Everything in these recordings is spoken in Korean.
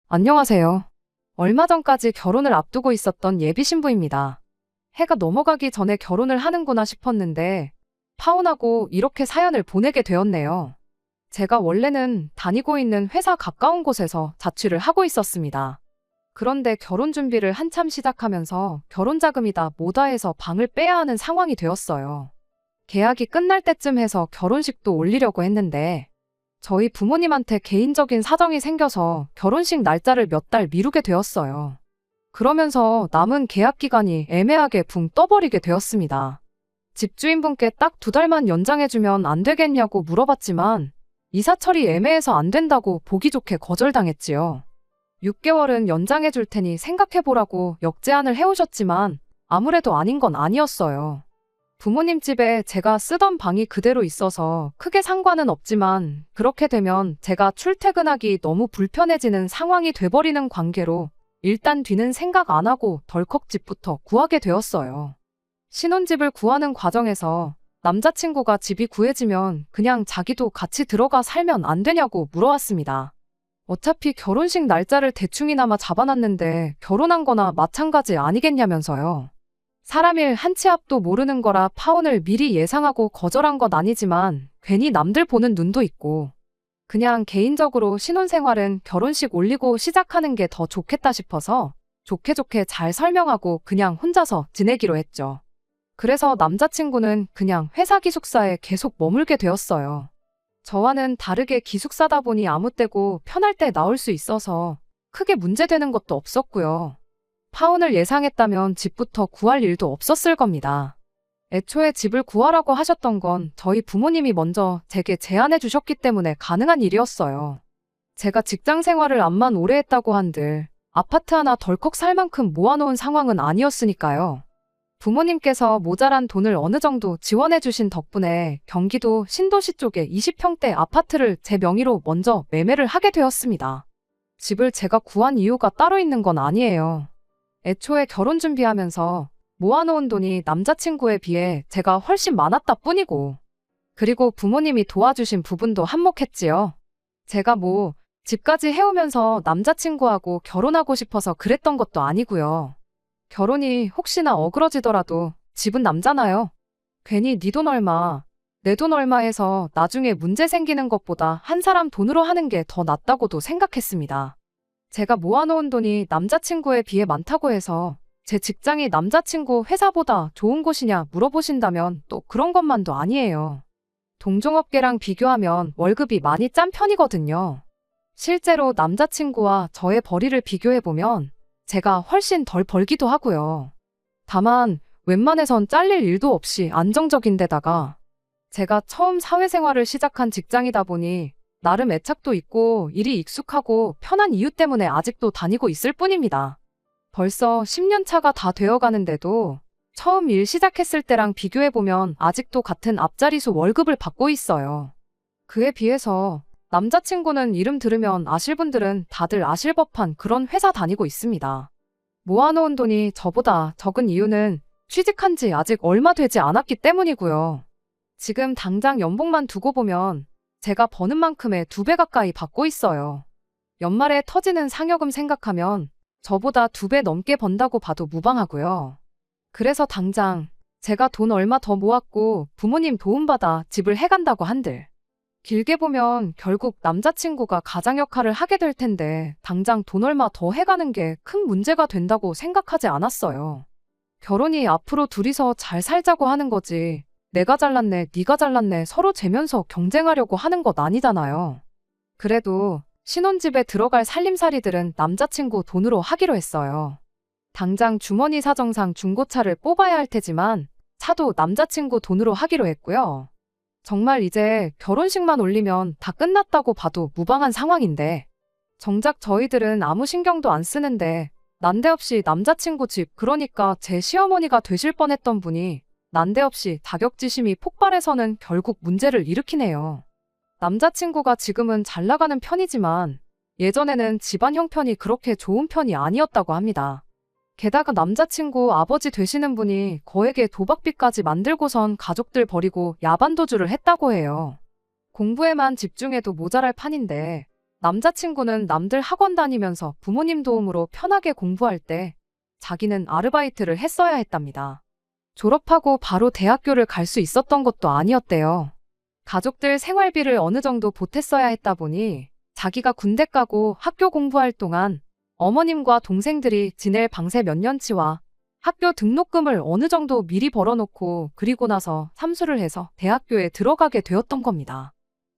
안녕하세요. 얼마 전까지 결혼을 앞두고 있었던 예비 신부입니다. 해가 넘어가기 전에 결혼을 하는구나 싶었는데 파혼하고 이렇게 사연을 보내게 되었네요. 제가 원래는 다니고 있는 회사 가까운 곳에서 자취를 하고 있었습니다. 그런데 결혼 준비를 한참 시작하면서 결혼 자금이 다 모다 해서 방을 빼야 하는 상황이 되었어요. 계약이 끝날 때쯤 해서 결혼식도 올리려고 했는데 저희 부모님한테 개인적인 사정이 생겨서 결혼식 날짜를 몇 달 미루게 되었어요. 그러면서 남은 계약 기간이 애매하게 붕 떠버리게 되었습니다. 집주인분께 딱 2달만 연장해주면 안 되겠냐고 물어봤지만 이사 처리 애매해서 안 된다고 보기 좋게 거절당했지요. 6개월은 연장해줄 테니 생각해보라고 역제안을 해오셨지만 아무래도 아닌 건 아니었어요. 부모님 집에 제가 쓰던 방이 그대로 있어서 크게 상관은 없지만 그렇게 되면 제가 출퇴근하기 너무 불편해지는 상황이 돼버리는 관계로 일단 뒤는 생각 안 하고 덜컥 집부터 구하게 되었어요. 신혼집을 구하는 과정에서 남자친구가 집이 구해지면 그냥 자기도 같이 들어가 살면 안 되냐고 물어왔습니다. 어차피 결혼식 날짜를 대충이나마 잡아놨는데 결혼한 거나 마찬가지 아니겠냐면서요. 사람 일 한 치 앞도 모르는 거라 파혼을 미리 예상하고 거절한 건 아니지만 괜히 남들 보는 눈도 있고 그냥 개인적으로 신혼생활은 결혼식 올리고 시작하는 게 더 좋겠다 싶어서 좋게 좋게 잘 설명하고 그냥 혼자서 지내기로 했죠. 그래서 남자친구는 그냥 회사 기숙사에 계속 머물게 되었어요. 저와는 다르게 기숙사다 보니 아무 때고 편할 때 나올 수 있어서 크게 문제되는 것도 없었고요. 파혼을 예상했다면 집부터 구할 일도 없었을 겁니다. 애초에 집을 구하라고 하셨던 건 저희 부모님이 먼저 제게 제안해 주셨기 때문에 가능한 일이었어요. 제가 직장 생활을 암만 오래 했다고 한들 아파트 하나 덜컥 살 만큼 모아놓은 상황은 아니었으니까요. 부모님께서 모자란 돈을 어느 정도 지원해 주신 덕분에 경기도 신도시 쪽에 20평대 아파트를 제 명의로 먼저 매매를 하게 되었습니다. 집을 제가 구한 이유가 따로 있는 건 아니에요. 애초에 결혼 준비하면서 모아놓은 돈이 남자친구에 비해 제가 훨씬 많았다 뿐이고 그리고 부모님이 도와주신 부분도 한몫했지요. 제가 집까지 해오면서 남자친구하고 결혼하고 싶어서 그랬던 것도 아니고요. 결혼이 혹시나 어그러지더라도 집은 남잖아요. 괜히 네 돈 얼마, 내 돈 얼마 해서 나중에 문제 생기는 것보다 한 사람 돈으로 하는 게 더 낫다고도 생각했습니다. 제가 모아놓은 돈이 남자친구에 비해 많다고 해서 제 직장이 남자친구 회사보다 좋은 곳이냐 물어보신다면 또 그런 것만도 아니에요. 동종업계랑 비교하면 월급이 많이 짠 편이거든요. 실제로 남자친구와 저의 벌이를 비교해보면 제가 훨씬 덜 벌기도 하고요. 다만 웬만해선 잘릴 일도 없이 안정적인 데다가 제가 처음 사회생활을 시작한 직장이다 보니 나름 애착도 있고 일이 익숙하고 편한 이유 때문에 아직도 다니고 있을 뿐입니다. 벌써 10년 차가 다 되어가는데도 처음 일 시작했을 때랑 비교해보면 아직도 같은 앞자리수 월급을 받고 있어요. 그에 비해서 남자친구는 이름 들으면 아실 분들은 다들 아실 법한 그런 회사 다니고 있습니다. 모아놓은 돈이 저보다 적은 이유는 취직한 지 아직 얼마 되지 않았기 때문이고요. 지금 당장 연봉만 두고 보면 제가 버는 만큼의 2배 가까이 받고 있어요. 연말에 터지는 상여금 생각하면 저보다 2배 넘게 번다고 봐도 무방하고요. 그래서 당장 제가 돈 얼마 더 모았고 부모님 도움받아 집을 해간다고 한들 길게 보면 결국 남자친구가 가장 역할을 하게 될 텐데 당장 돈 얼마 더 해가는 게 큰 문제가 된다고 생각하지 않았어요. 결혼이 앞으로 둘이서 잘 살자고 하는 거지 내가 잘났네, 네가 잘났네 서로 재면서 경쟁하려고 하는 것 아니잖아요. 그래도 신혼집에 들어갈 살림살이들은 남자친구 돈으로 하기로 했어요. 당장 주머니 사정상 중고차를 뽑아야 할 테지만 차도 남자친구 돈으로 하기로 했고요. 정말 이제 결혼식만 올리면 다 끝났다고 봐도 무방한 상황인데 정작 저희들은 아무 신경도 안 쓰는데 난데없이 남자친구 집 그러니까 제 시어머니가 되실 뻔했던 분이 난데없이 자격지심이 폭발해서는 결국 문제를 일으키네요. 남자친구가 지금은 잘 나가는 편이지만 예전에는 집안 형편이 그렇게 좋은 편이 아니었다고 합니다. 게다가 남자친구 아버지 되시는 분이 거액의 도박비까지 만들고선 가족들 버리고 야반도주를 했다고 해요. 공부에만 집중해도 모자랄 판인데 남자친구는 남들 학원 다니면서 부모님 도움으로 편하게 공부할 때 자기는 아르바이트를 했어야 했답니다. 졸업하고 바로 대학교를 갈 수 있었던 것도 아니었대요. 가족들 생활비를 어느 정도 보탰어야 했다 보니 자기가 군대 가고 학교 공부할 동안 어머님과 동생들이 지낼 방세 몇 년치와 학교 등록금을 어느 정도 미리 벌어놓고 그리고 나서 삼수를 해서 대학교에 들어가게 되었던 겁니다.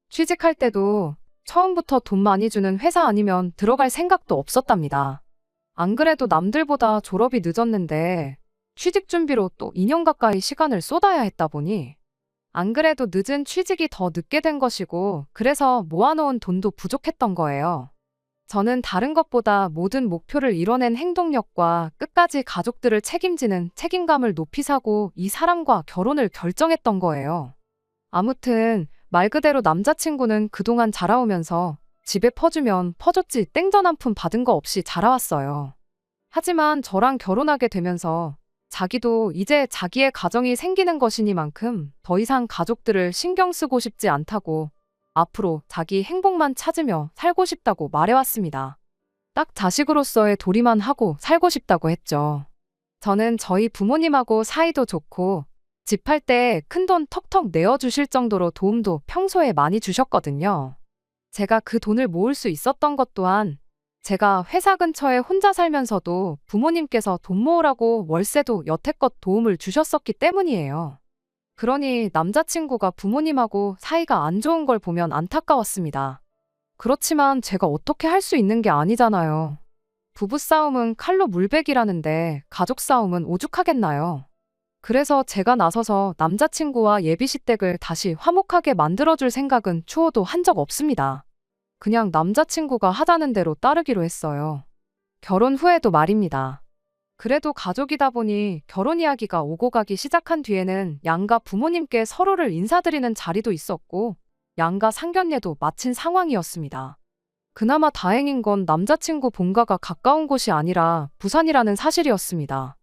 취직할 때도 처음부터 돈 많이 주는 회사 아니면 들어갈 생각도 없었답니다. 안 그래도 남들보다 졸업이 늦었는데 취직 준비로 또 2년 가까이 시간을 쏟아야 했다 보니 안 그래도 늦은 취직이 더 늦게 된 것이고 그래서 모아놓은 돈도 부족했던 거예요. 저는 다른 것보다 모든 목표를 이뤄낸 행동력과 끝까지 가족들을 책임지는 책임감을 높이 사고 이 사람과 결혼을 결정했던 거예요. 아무튼 말 그대로 남자친구는 그동안 자라오면서 집에 퍼주면 퍼줬지 땡전 한 푼 받은 거 없이 자라왔어요. 하지만 저랑 결혼하게 되면서 자기도 이제 자기의 가정이 생기는 것이니만큼 더 이상 가족들을 신경 쓰고 싶지 않다고 앞으로 자기 행복만 찾으며 살고 싶다고 말해왔습니다. 딱 자식으로서의 도리만 하고 살고 싶다고 했죠. 저는 저희 부모님하고 사이도 좋고 집 할 때 큰돈 턱턱 내어주실 정도로 도움도 평소에 많이 주셨거든요. 제가 그 돈을 모을 수 있었던 것 또한 제가 회사 근처에 혼자 살면서도 부모님께서 돈 모으라고 월세도 여태껏 도움을 주셨었기 때문이에요. 그러니 남자친구가 부모님하고 사이가 안 좋은 걸 보면 안타까웠습니다. 그렇지만 제가 어떻게 할 수 있는 게 아니잖아요. 부부싸움은 칼로 물베기라는데 가족 싸움은 오죽하겠나요? 그래서 제가 나서서 남자친구와 예비시 댁을 다시 화목하게 만들어줄 생각은 추호도 한 적 없습니다. 그냥 남자친구가 하자는 대로 따르기로 했어요. 결혼 후에도 말입니다. 그래도 가족이다 보니 결혼 이야기가 오고 가기 시작한 뒤에는 양가 부모님께 서로를 인사드리는 자리도 있었고 양가 상견례도 마친 상황이었습니다. 그나마 다행인 건 남자친구 본가가 가까운 곳이 아니라 부산이라는 사실이었습니다.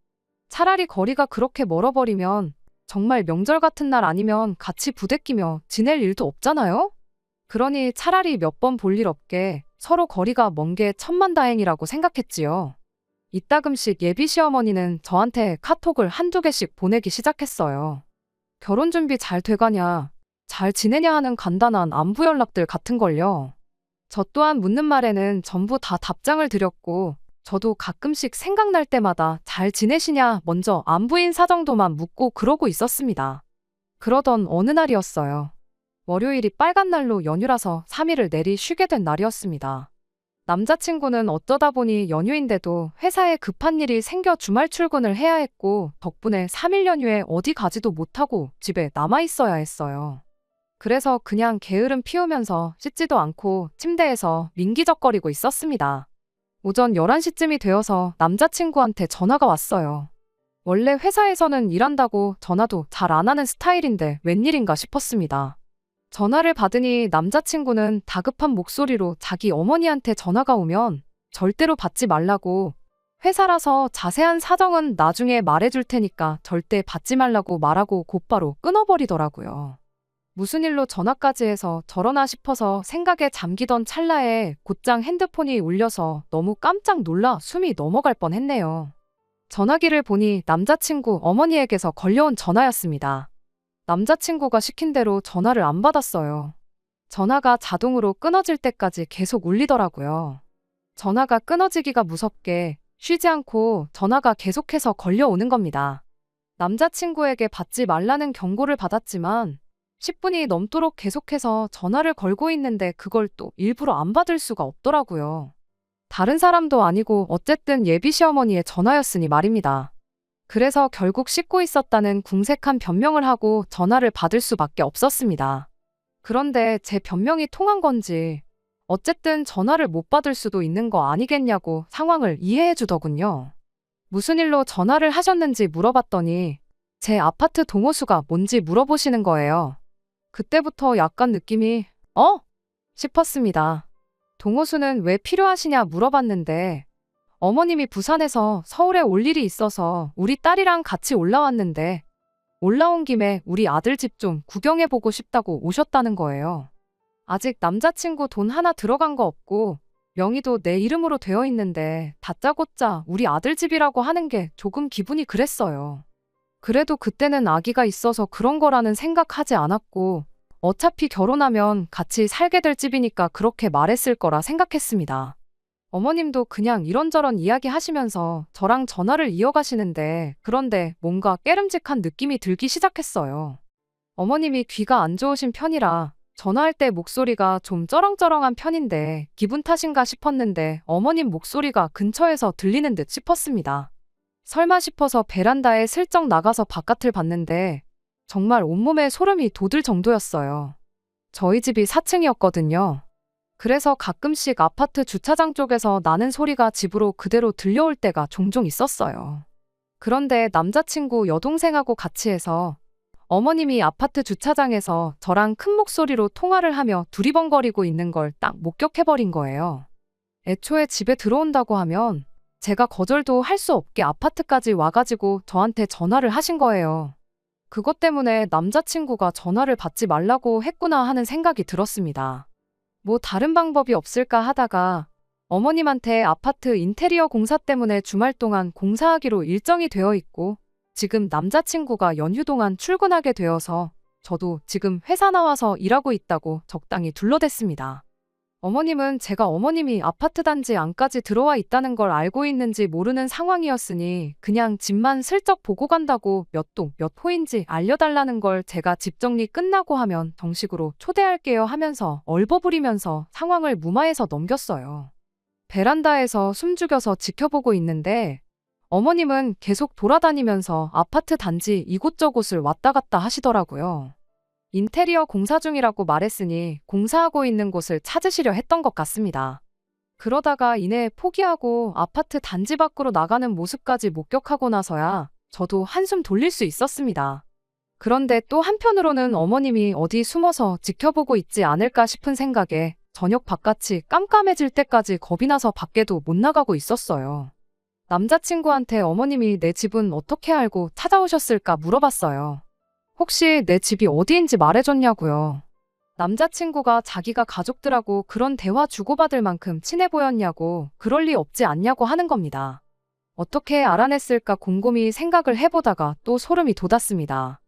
차라리 거리가 그렇게 멀어버리면 정말 명절 같은 날 아니면 같이 부대끼며 지낼 일도 없잖아요? 그러니 차라리 몇 번 볼 일 없게 서로 거리가 먼 게 천만다행이라고 생각했지요. 이따금씩 예비 시어머니는 저한테 카톡을 한두 개씩 보내기 시작했어요. 결혼 준비 잘 돼가냐, 잘 지내냐 하는 간단한 안부 연락들 같은걸요. 저 또한 묻는 말에는 전부 다 답장을 드렸고 저도 가끔씩 생각날 때마다 잘 지내시냐 먼저 안부 인사 정도만 묻고 그러고 있었습니다. 그러던 어느 날이었어요. 월요일이 빨간 날로 연휴라서 3일을 내리 쉬게 된 날이었습니다. 남자친구는 어쩌다 보니 연휴인데도 회사에 급한 일이 생겨 주말 출근을 해야 했고 덕분에 3일 연휴에 어디 가지도 못하고 집에 남아 있어야 했어요. 그래서 그냥 게으름 피우면서 씻지도 않고 침대에서 민기적거리고 있었습니다. 오전 11시쯤이 되어서 남자친구한테 전화가 왔어요. 원래 회사에서는 일한다고 전화도 잘 안 하는 스타일인데 웬일인가 싶었습니다. 전화를 받으니 남자친구는 다급한 목소리로 자기 어머니한테 전화가 오면 절대로 받지 말라고 회사라서 자세한 사정은 나중에 말해줄 테니까 절대 받지 말라고 말하고 곧바로 끊어버리더라고요. 무슨 일로 전화까지 해서 저러나 싶어서 생각에 잠기던 찰나에 곧장 핸드폰이 울려서 너무 깜짝 놀라 숨이 넘어갈 뻔했네요. 전화기를 보니 남자친구 어머니에게서 걸려온 전화였습니다. 남자친구가 시킨 대로 전화를 안 받았어요. 전화가 자동으로 끊어질 때까지 계속 울리더라고요. 전화가 끊어지기가 무섭게 쉬지 않고 전화가 계속해서 걸려오는 겁니다. 남자친구에게 받지 말라는 경고를 받았지만 10분이 넘도록 계속해서 전화를 걸고 있는데 그걸 또 일부러 안 받을 수가 없더라고요. 다른 사람도 아니고 어쨌든 예비 시어머니의 전화였으니 말입니다. 그래서 결국 씻고 있었다는 궁색한 변명을 하고 전화를 받을 수밖에 없었습니다. 그런데 제 변명이 통한 건지 어쨌든 전화를 못 받을 수도 있는 거 아니겠냐고 상황을 이해해 주더군요. 무슨 일로 전화를 하셨는지 물어봤더니 제 아파트 동호수가 뭔지 물어보시는 거예요. 그때부터 약간 느낌이 싶었습니다. 동호수는 왜 필요하시냐 물어봤는데 어머님이 부산에서 서울에 올 일이 있어서 우리 딸이랑 같이 올라왔는데 올라온 김에 우리 아들 집 좀 구경해보고 싶다고 오셨다는 거예요. 아직 남자친구 돈 하나 들어간 거 없고 명의도 내 이름으로 되어 있는데 다짜고짜 우리 아들 집이라고 하는 게 조금 기분이 그랬어요. 그래도 그때는 아기가 있어서 그런 거라는 생각하지 않았고 어차피 결혼하면 같이 살게 될 집이니까 그렇게 말했을 거라 생각했습니다. 어머님도 그냥 이런저런 이야기 하시면서 저랑 전화를 이어가시는데 그런데 뭔가 깨름직한 느낌이 들기 시작했어요. 어머님이 귀가 안 좋으신 편이라 전화할 때 목소리가 좀 쩌렁쩌렁한 편인데 기분 탓인가 싶었는데 어머님 목소리가 근처에서 들리는 듯 싶었습니다. 설마 싶어서 베란다에 슬쩍 나가서 바깥을 봤는데 정말 온몸에 소름이 돋을 정도였어요. 저희 집이 4층이었거든요. 그래서 가끔씩 아파트 주차장 쪽에서 나는 소리가 집으로 그대로 들려올 때가 종종 있었어요. 그런데 남자친구 여동생하고 같이 해서 어머님이 아파트 주차장에서 저랑 큰 목소리로 통화를 하며 두리번거리고 있는 걸 딱 목격해버린 거예요. 애초에 집에 들어온다고 하면 제가 거절도 할 수 없게 아파트까지 와가지고 저한테 전화를 하신 거예요. 그것 때문에 남자친구가 전화를 받지 말라고 했구나 하는 생각이 들었습니다. 뭐 다른 방법이 없을까 하다가 어머님한테 아파트 인테리어 공사 때문에 주말 동안 공사하기로 일정이 되어 있고 지금 남자친구가 연휴 동안 출근하게 되어서 저도 지금 회사 나와서 일하고 있다고 적당히 둘러댔습니다. 어머님은 제가 어머님이 아파트 단지 안까지 들어와 있다는 걸 알고 있는지 모르는 상황이었으니 그냥 집만 슬쩍 보고 간다고 몇 동, 몇 호인지 알려달라는 걸 제가 집 정리 끝나고 하면 정식으로 초대할게요 하면서 얼버무리면서 상황을 무마해서 넘겼어요. 베란다에서 숨죽여서 지켜보고 있는데 어머님은 계속 돌아다니면서 아파트 단지 이곳저곳을 왔다 갔다 하시더라고요. 인테리어 공사 중이라고 말했으니 공사하고 있는 곳을 찾으시려 했던 것 같습니다. 그러다가 이내 포기하고 아파트 단지 밖으로 나가는 모습까지 목격하고 나서야 저도 한숨 돌릴 수 있었습니다. 그런데 또 한편으로는 어머님이 어디 숨어서 지켜보고 있지 않을까 싶은 생각에 저녁 바깥이 깜깜해질 때까지 겁이 나서 밖에도 못 나가고 있었어요. 남자친구한테 어머님이 내 집은 어떻게 알고 찾아오셨을까 물어봤어요. 혹시 내 집이 어디인지 말해줬냐고요. 남자친구가 자기가 가족들하고 그런 대화 주고받을 만큼 친해 보였냐고 그럴 리 없지 않냐고 하는 겁니다. 어떻게 알아냈을까 곰곰이 생각을 해보다가 또 소름이 돋았습니다.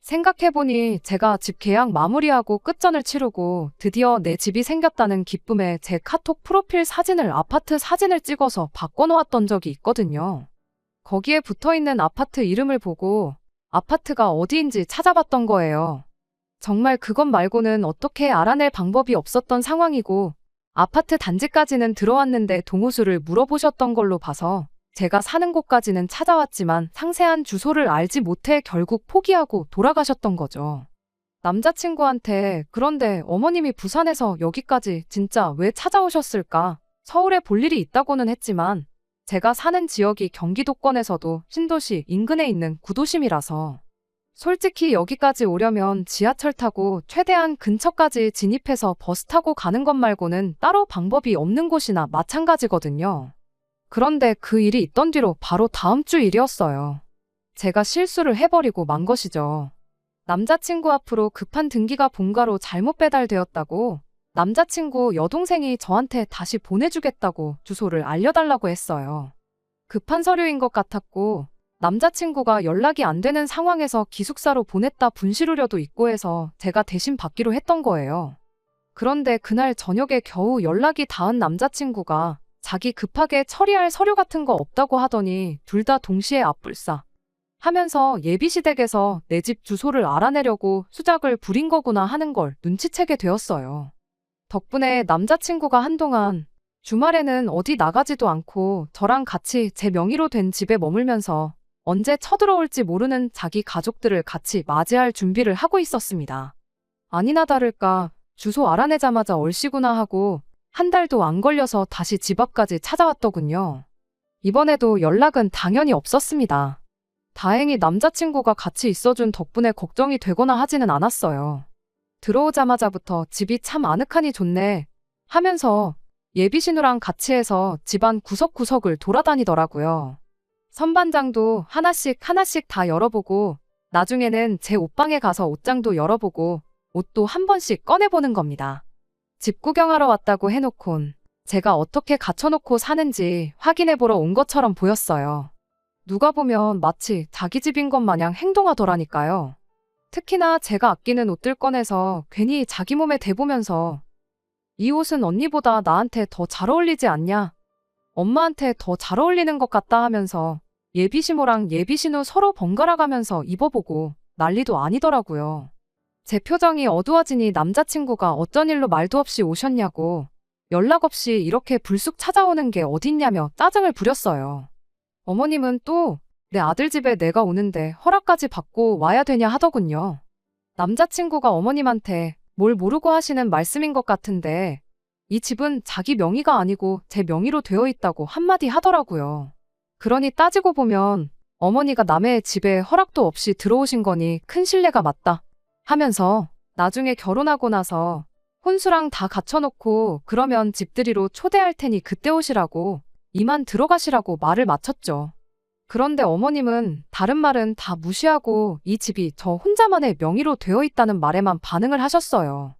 생각해보니 제가 집 계약 마무리하고 끝전을 치르고 드디어 내 집이 생겼다는 기쁨에 제 카톡 프로필 사진을 아파트 사진을 찍어서 바꿔놓았던 적이 있거든요. 거기에 붙어있는 아파트 이름을 보고 아파트가 어디인지 찾아봤던 거예요. 정말 그것 말고는 어떻게 알아낼 방법이 없었던 상황이고 아파트 단지까지는 들어왔는데 동호수를 물어보셨던 걸로 봐서 제가 사는 곳까지는 찾아왔지만 상세한 주소를 알지 못해 결국 포기하고 돌아가셨던 거죠. 남자친구한테 그런데 어머님이 부산에서 여기까지 진짜 왜 찾아오셨을까? 서울에 볼 일이 있다고는 했지만 제가 사는 지역이 경기도권에서도 신도시 인근에 있는 구도심이라서 솔직히 여기까지 오려면 지하철 타고 최대한 근처까지 진입해서 버스 타고 가는 것 말고는 따로 방법이 없는 곳이나 마찬가지거든요. 그런데 그 일이 있던 뒤로 바로 다음 주 일이었어요. 제가 실수를 해버리고 만 것이죠. 남자친구 앞으로 급한 등기가 본가로 잘못 배달되었다고 남자친구 여동생이 저한테 다시 보내주겠다고 주소를 알려달라고 했어요. 급한 서류인 것 같았고 남자친구가 연락이 안 되는 상황에서 기숙사로 보냈다 분실 우려도 있고 해서 제가 대신 받기로 했던 거예요. 그런데 그날 저녁에 겨우 연락이 닿은 남자친구가 자기 급하게 처리할 서류 같은 거 없다고 하더니 둘 다 동시에 앞불싸 하면서 예비시댁에서 내 집 주소를 알아내려고 수작을 부린 거구나 하는 걸 눈치채게 되었어요. 덕분에 남자친구가 한동안 주말에는 어디 나가지도 않고 저랑 같이 제 명의로 된 집에 머물면서 언제 쳐들어올지 모르는 자기 가족들을 같이 맞이할 준비를 하고 있었습니다. 아니나 다를까 주소 알아내자마자 얼씨구나 하고 한 달도 안 걸려서 다시 집 앞까지 찾아왔더군요. 이번에도 연락은 당연히 없었습니다. 다행히 남자친구가 같이 있어준 덕분에 걱정이 되거나 하지는 않았어요. 들어오자마자부터 집이 참 아늑하니 좋네 하면서 예비신우랑 같이 해서 집안 구석구석을 돌아다니더라고요. 선반장도 하나씩 하나씩 다 열어보고 나중에는 제 옷방에 가서 옷장도 열어보고 옷도 한 번씩 꺼내보는 겁니다. 집 구경하러 왔다고 해놓곤 제가 어떻게 갖춰놓고 사는지 확인해보러 온 것처럼 보였어요. 누가 보면 마치 자기 집인 것 마냥 행동하더라니까요. 특히나 제가 아끼는 옷들 꺼내서 괜히 자기 몸에 대보면서 이 옷은 언니보다 나한테 더 잘 어울리지 않냐? 엄마한테 더 잘 어울리는 것 같다 하면서 예비시모랑 예비신우 서로 번갈아 가면서 입어보고 난리도 아니더라고요. 제 표정이 어두워지니 남자친구가 어쩐 일로 말도 없이 오셨냐고 연락 없이 이렇게 불쑥 찾아오는 게 어딨냐며 짜증을 부렸어요. 어머님은 또 내 아들 집에 내가 오는데 허락까지 받고 와야 되냐 하더군요. 남자친구가 어머님한테 뭘 모르고 하시는 말씀인 것 같은데 이 집은 자기 명의가 아니고 제 명의로 되어 있다고 한마디 하더라고요. 그러니 따지고 보면 어머니가 남의 집에 허락도 없이 들어오신 거니 큰 실례가 맞다 하면서 나중에 결혼하고 나서 혼수랑 다 갖춰놓고 그러면 집들이로 초대할 테니 그때 오시라고 이만 들어가시라고 말을 마쳤죠. 그런데 어머님은 다른 말은 다 무시하고 이 집이 저 혼자만의 명의로 되어 있다는 말에만 반응을 하셨어요.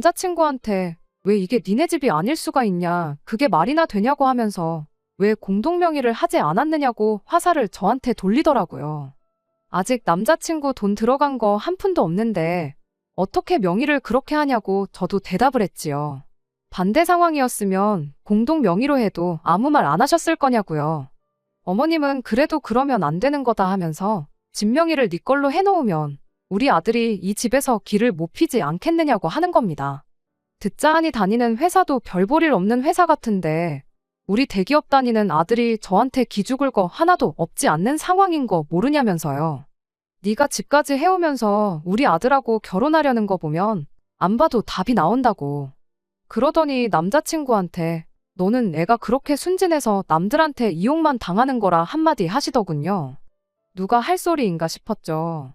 남자친구한테 왜 이게 니네 집이 아닐 수가 있냐, 그게 말이나 되냐고 하면서 왜 공동명의를 하지 않았느냐고 화살을 저한테 돌리더라고요. 아직 남자친구 돈 들어간 거 한 푼도 없는데 어떻게 명의를 그렇게 하냐고 저도 대답을 했지요. 반대 상황이었으면 공동명의로 해도 아무 말 안 하셨을 거냐고요. 어머님은 그래도 그러면 안 되는 거다 하면서 집 명의를 네 걸로 해놓으면 우리 아들이 이 집에서 길을 못 피지 않겠느냐고 하는 겁니다. 듣자 하니 다니는 회사도 별 볼 일 없는 회사 같은데 우리 대기업 다니는 아들이 저한테 기죽을 거 하나도 없지 않는 상황인 거 모르냐면서요. 네가 집까지 해오면서 우리 아들하고 결혼하려는 거 보면 안 봐도 답이 나온다고. 그러더니 남자친구한테 너는 애가 그렇게 순진해서 남들한테 이용만 당하는 거라 한마디 하시더군요. 누가 할 소리인가 싶었죠.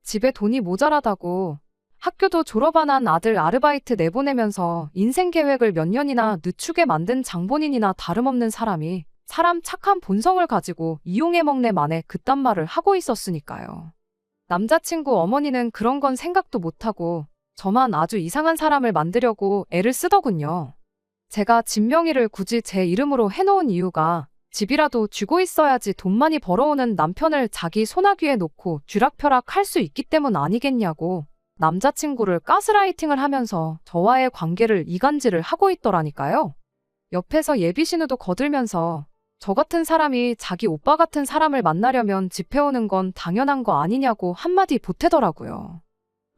집에 돈이 모자라다고 학교도 졸업 안 한 아들 아르바이트 내보내면서 인생 계획을 몇 년이나 늦추게 만든 장본인이나 다름없는 사람이 사람 착한 본성을 가지고 이용해 먹네 만에 그딴 말을 하고 있었으니까요. 남자친구 어머니는 그런 건 생각도 못하고 저만 아주 이상한 사람을 만들려고 애를 쓰더군요. 제가 집 명의를 굳이 제 이름으로 해놓은 이유가 집이라도 쥐고 있어야지 돈 많이 벌어오는 남편을 자기 소나귀에 놓고 쥐락펴락 할 수 있기 때문 아니겠냐고 남자친구를 가스라이팅을 하면서 저와의 관계를 이간질을 하고 있더라니까요. 옆에서 예비신우도 거들면서 저 같은 사람이 자기 오빠 같은 사람을 만나려면 집해오는 건 당연한 거 아니냐고 한마디 보태더라고요.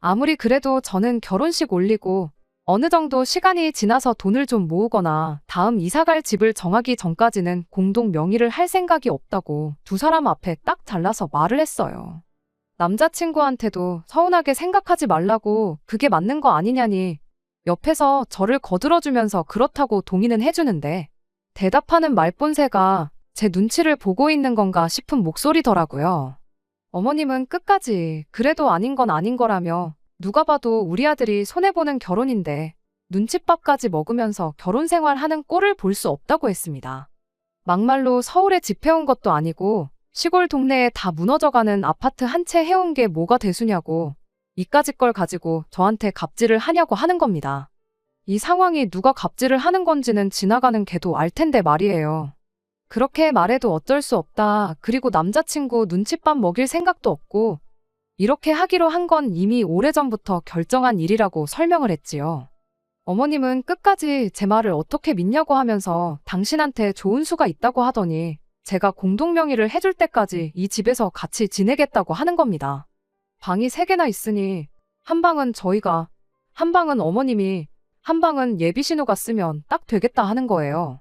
아무리 그래도 저는 결혼식 올리고 어느 정도 시간이 지나서 돈을 좀 모으거나 다음 이사갈 집을 정하기 전까지는 공동 명의를 할 생각이 없다고 두 사람 앞에 딱 잘라서 말을 했어요. 남자친구한테도 서운하게 생각하지 말라고 그게 맞는 거 아니냐니 옆에서 저를 거들어주면서 그렇다고 동의는 해주는데 대답하는 말본새가 제 눈치를 보고 있는 건가 싶은 목소리더라고요. 어머님은 끝까지 그래도 아닌 건 아닌 거라며 누가 봐도 우리 아들이 손해보는 결혼인데 눈칫밥까지 먹으면서 결혼 생활하는 꼴을 볼 수 없다고 했습니다. 막말로 서울에 집 해온 것도 아니고 시골 동네에 다 무너져가는 아파트 한 채 해온 게 뭐가 대수냐고 이까짓 걸 가지고 저한테 갑질을 하냐고 하는 겁니다. 이 상황이 누가 갑질을 하는 건지는 지나가는 개도 알 텐데 말이에요. 그렇게 말해도 어쩔 수 없다. 그리고 남자친구 눈칫밥 먹일 생각도 없고 이렇게 하기로 한 건 이미 오래전부터 결정한 일이라고 설명을 했지요. 어머님은 끝까지 제 말을 어떻게 믿냐고 하면서 당신한테 좋은 수가 있다고 하더니 제가 공동명의를 해줄 때까지 이 집에서 같이 지내겠다고 하는 겁니다. 방이 3개나 있으니 한 방은 저희가, 한 방은 어머님이, 한 방은 예비신우가 쓰면 딱 되겠다 하는 거예요.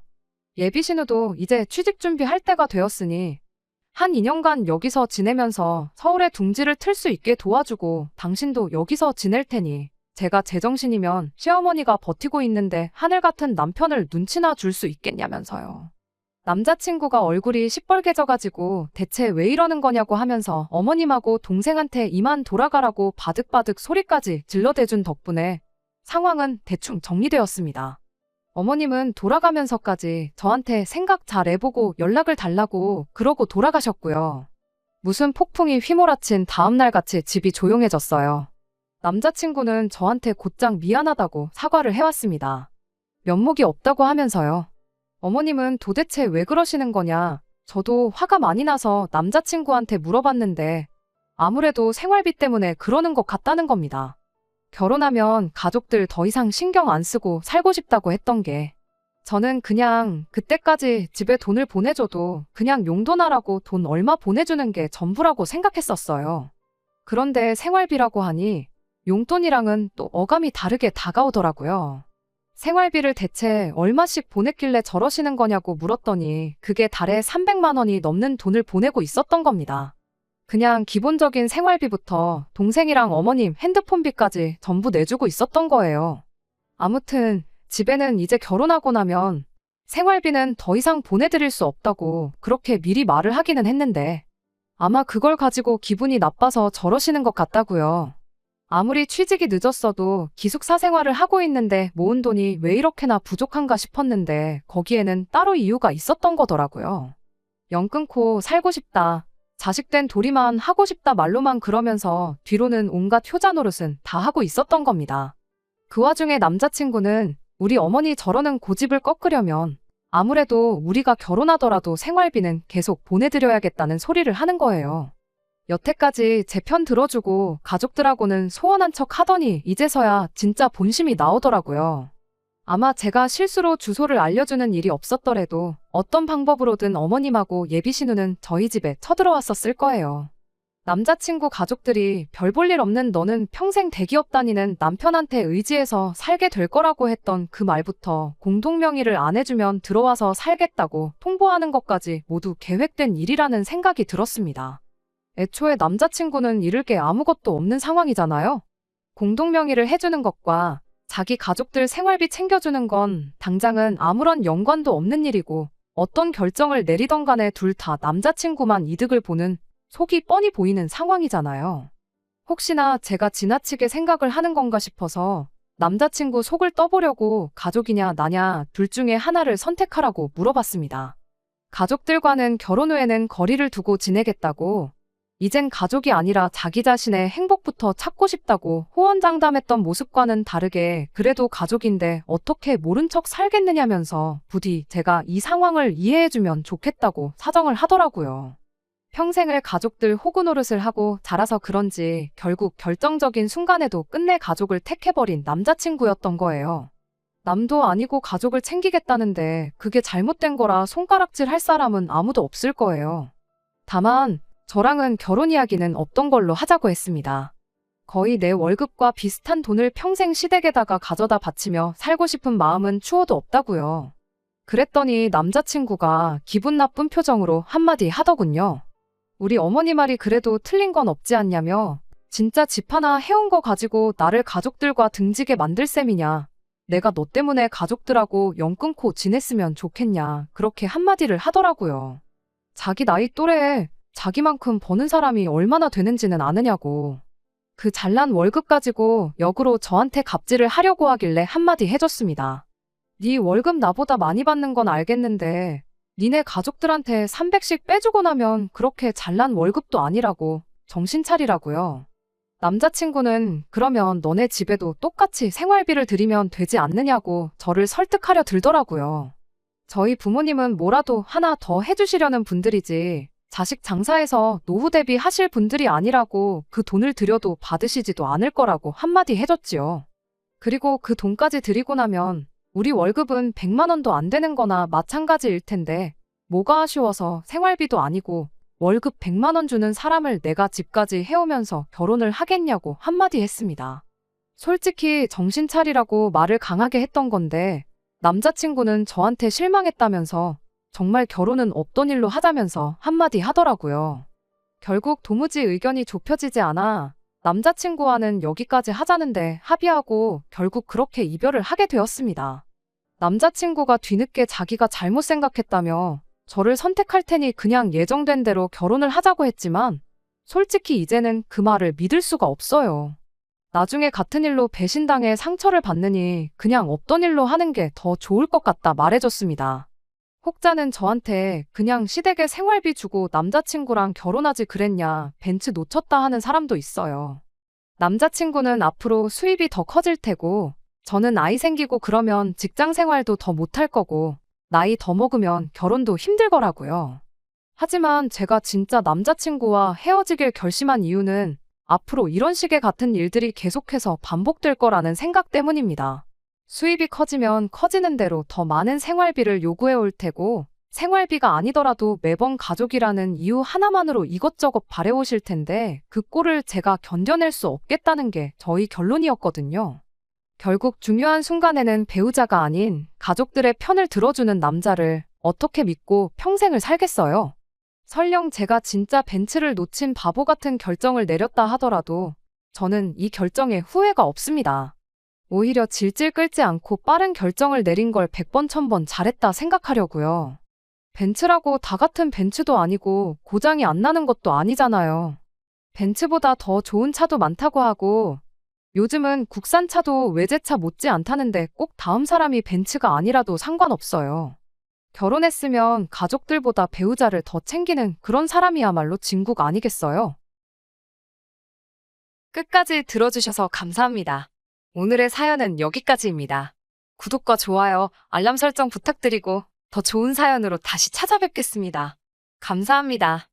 예비신우도 이제 취직 준비할 때가 되었으니 한 2년간 여기서 지내면서 서울에 둥지를 틀 수 있게 도와주고 당신도 여기서 지낼 테니 제가 제정신이면 시어머니가 버티고 있는데 하늘 같은 남편을 눈치나 줄 수 있겠냐면서요. 남자친구가 얼굴이 시뻘개져가지고 대체 왜 이러는 거냐고 하면서 어머님하고 동생한테 이만 돌아가라고 바득바득 소리까지 질러대준 덕분에 상황은 대충 정리되었습니다. 어머님은 돌아가면서까지 저한테 생각 잘 해보고 연락을 달라고 그러고 돌아가셨고요. 무슨 폭풍이 휘몰아친 다음날같이 집이 조용해졌어요. 남자친구는 저한테 곧장 미안하다고 사과를 해왔습니다. 면목이 없다고 하면서요. 어머님은 도대체 왜 그러시는 거냐? 저도 화가 많이 나서 남자친구한테 물어봤는데 아무래도 생활비 때문에 그러는 것 같다는 겁니다. 결혼하면 가족들 더 이상 신경 안 쓰고 살고 싶다고 했던 게 저는 그냥 그때까지 집에 돈을 보내줘도 그냥 용돈하라고 돈 얼마 보내주는 게 전부라고 생각했었어요. 그런데 생활비라고 하니 용돈이랑은 또 어감이 다르게 다가오더라고요. 생활비를 대체 얼마씩 보냈길래 저러시는 거냐고 물었더니 그게 달에 300만 원이 넘는 돈을 보내고 있었던 겁니다. 그냥 기본적인 생활비부터 동생이랑 어머님 핸드폰비까지 전부 내주고 있었던 거예요. 아무튼 집에는 이제 결혼하고 나면 생활비는 더 이상 보내드릴 수 없다고 그렇게 미리 말을 하기는 했는데 아마 그걸 가지고 기분이 나빠서 저러시는 것 같다고요. 아무리 취직이 늦었어도 기숙사 생활을 하고 있는데 모은 돈이 왜 이렇게나 부족한가 싶었는데 거기에는 따로 이유가 있었던 거더라고요. 연 끊고 살고 싶다. 자식된 도리만 하고 싶다 말로만 그러면서 뒤로는 온갖 효자 노릇은 다 하고 있었던 겁니다. 그 와중에 남자친구는 우리 어머니 저러는 고집을 꺾으려면 아무래도 우리가 결혼하더라도 생활비는 계속 보내드려야겠다는 소리를 하는 거예요. 여태까지 제 편 들어주고 가족들하고는 소원한 척 하더니 이제서야 진짜 본심이 나오더라고요. 아마 제가 실수로 주소를 알려주는 일이 없었더라도 어떤 방법으로든 어머님하고 예비 신우는 저희 집에 쳐들어왔었을 거예요. 남자친구 가족들이 별 볼 일 없는 너는 평생 대기업 다니는 남편한테 의지해서 살게 될 거라고 했던 그 말부터 공동명의를 안 해주면 들어와서 살겠다고 통보하는 것까지 모두 계획된 일이라는 생각이 들었습니다. 애초에 남자친구는 잃을 게 아무것도 없는 상황이잖아요. 공동명의를 해주는 것과 자기 가족들 생활비 챙겨주는 건 당장은 아무런 연관도 없는 일이고 어떤 결정을 내리던 간에 둘 다 남자친구만 이득을 보는 속이 뻔히 보이는 상황이잖아요. 혹시나 제가 지나치게 생각을 하는 건가 싶어서 남자친구 속을 떠보려고 가족이냐 나냐 둘 중에 하나를 선택하라고 물어봤습니다. 가족들과는 결혼 후에는 거리를 두고 지내겠다고 이젠 가족이 아니라 자기 자신의 행복부터 찾고 싶다고 호언장담했던 모습과는 다르게 그래도 가족인데 어떻게 모른 척 살겠느냐면서 부디 제가 이 상황을 이해해주면 좋겠다고 사정을 하더라고요. 평생을 가족들 호구 노릇을 하고 자라서 그런지 결국 결정적인 순간에도 끝내 가족을 택해버린 남자친구였던 거예요. 남도 아니고 가족을 챙기겠다는데 그게 잘못된 거라 손가락질 할 사람은 아무도 없을 거예요. 다만 저랑은 결혼 이야기는 없던 걸로 하자고 했습니다. 거의 내 월급과 비슷한 돈을 평생 시댁에다가 가져다 바치며 살고 싶은 마음은 추워도 없다고요. 그랬더니 남자친구가 기분 나쁜 표정으로 한마디 하더군요. 우리 어머니 말이 그래도 틀린 건 없지 않냐며 진짜 집 하나 해온 거 가지고 나를 가족들과 등지게 만들 셈이냐. 내가 너 때문에 가족들하고 연 끊고 지냈으면 좋겠냐. 그렇게 한마디를 하더라고요. 자기 나이 또래에 자기만큼 버는 사람이 얼마나 되는지는 아느냐고. 그 잘난 월급 가지고 역으로 저한테 갑질을 하려고 하길래 한마디 해줬습니다. 네 월급 나보다 많이 받는 건 알겠는데 니네 가족들한테 300씩 빼주고 나면 그렇게 잘난 월급도 아니라고 정신 차리라고요. 남자친구는 그러면 너네 집에도 똑같이 생활비를 드리면 되지 않느냐고 저를 설득하려 들더라고요. 저희 부모님은 뭐라도 하나 더 해주시려는 분들이지 자식 장사해서 노후 대비 하실 분들이 아니라고 그 돈을 들여도 받으시지도 않을 거라고 한마디 해줬지요. 그리고 그 돈까지 드리고 나면 우리 월급은 100만 원도 안 되는 거나 마찬가지일 텐데 뭐가 아쉬워서 생활비도 아니고 월급 100만 원 주는 사람을 내가 집까지 해오면서 결혼을 하겠냐고 한마디 했습니다. 솔직히 정신 차리라고 말을 강하게 했던 건데 남자친구는 저한테 실망했다면서 정말 결혼은 없던 일로 하자면서 한마디 하더라고요. 결국 도무지 의견이 좁혀지지 않아 남자친구와는 여기까지 하자는데 합의하고 결국 그렇게 이별을 하게 되었습니다. 남자친구가 뒤늦게 자기가 잘못 생각했다며 저를 선택할 테니 그냥 예정된 대로 결혼을 하자고 했지만 솔직히 이제는 그 말을 믿을 수가 없어요. 나중에 같은 일로 배신당해 상처를 받느니 그냥 없던 일로 하는 게 더 좋을 것 같다 말해줬습니다. 혹자는 저한테 그냥 시댁에 생활비 주고 남자친구랑 결혼하지 그랬냐 벤츠 놓쳤다 하는 사람도 있어요. 남자친구는 앞으로 수입이 더 커질 테고, 저는 아이 생기고 그러면 직장 생활도 더 못할 거고, 나이 더 먹으면 결혼도 힘들 거라고요. 하지만 제가 진짜 남자친구와 헤어지길 결심한 이유는 앞으로 이런 식의 같은 일들이 계속해서 반복될 거라는 생각 때문입니다. 수입이 커지면 커지는 대로 더 많은 생활비를 요구해 올 테고, 생활비가 아니더라도 매번 가족이라는 이유 하나만으로 이것저것 바래오실 텐데, 그 꼴을 제가 견뎌낼 수 없겠다는 게 저희 결론이었거든요. 결국 중요한 순간에는 배우자가 아닌 가족들의 편을 들어주는 남자를 어떻게 믿고 평생을 살겠어요? 설령 제가 진짜 벤츠를 놓친 바보 같은 결정을 내렸다 하더라도 저는 이 결정에 후회가 없습니다. 오히려 질질 끌지 않고 빠른 결정을 내린 걸 100번, 1000번 잘했다 생각하려고요. 벤츠라고 다 같은 벤츠도 아니고 고장이 안 나는 것도 아니잖아요. 벤츠보다 더 좋은 차도 많다고 하고 요즘은 국산차도 외제차 못지 않다는데 꼭 다음 사람이 벤츠가 아니라도 상관없어요. 결혼했으면 가족들보다 배우자를 더 챙기는 그런 사람이야말로 진국 아니겠어요? 끝까지 들어주셔서 감사합니다. 오늘의 사연은 여기까지입니다. 구독과 좋아요, 알람 설정 부탁드리고 더 좋은 사연으로 다시 찾아뵙겠습니다. 감사합니다.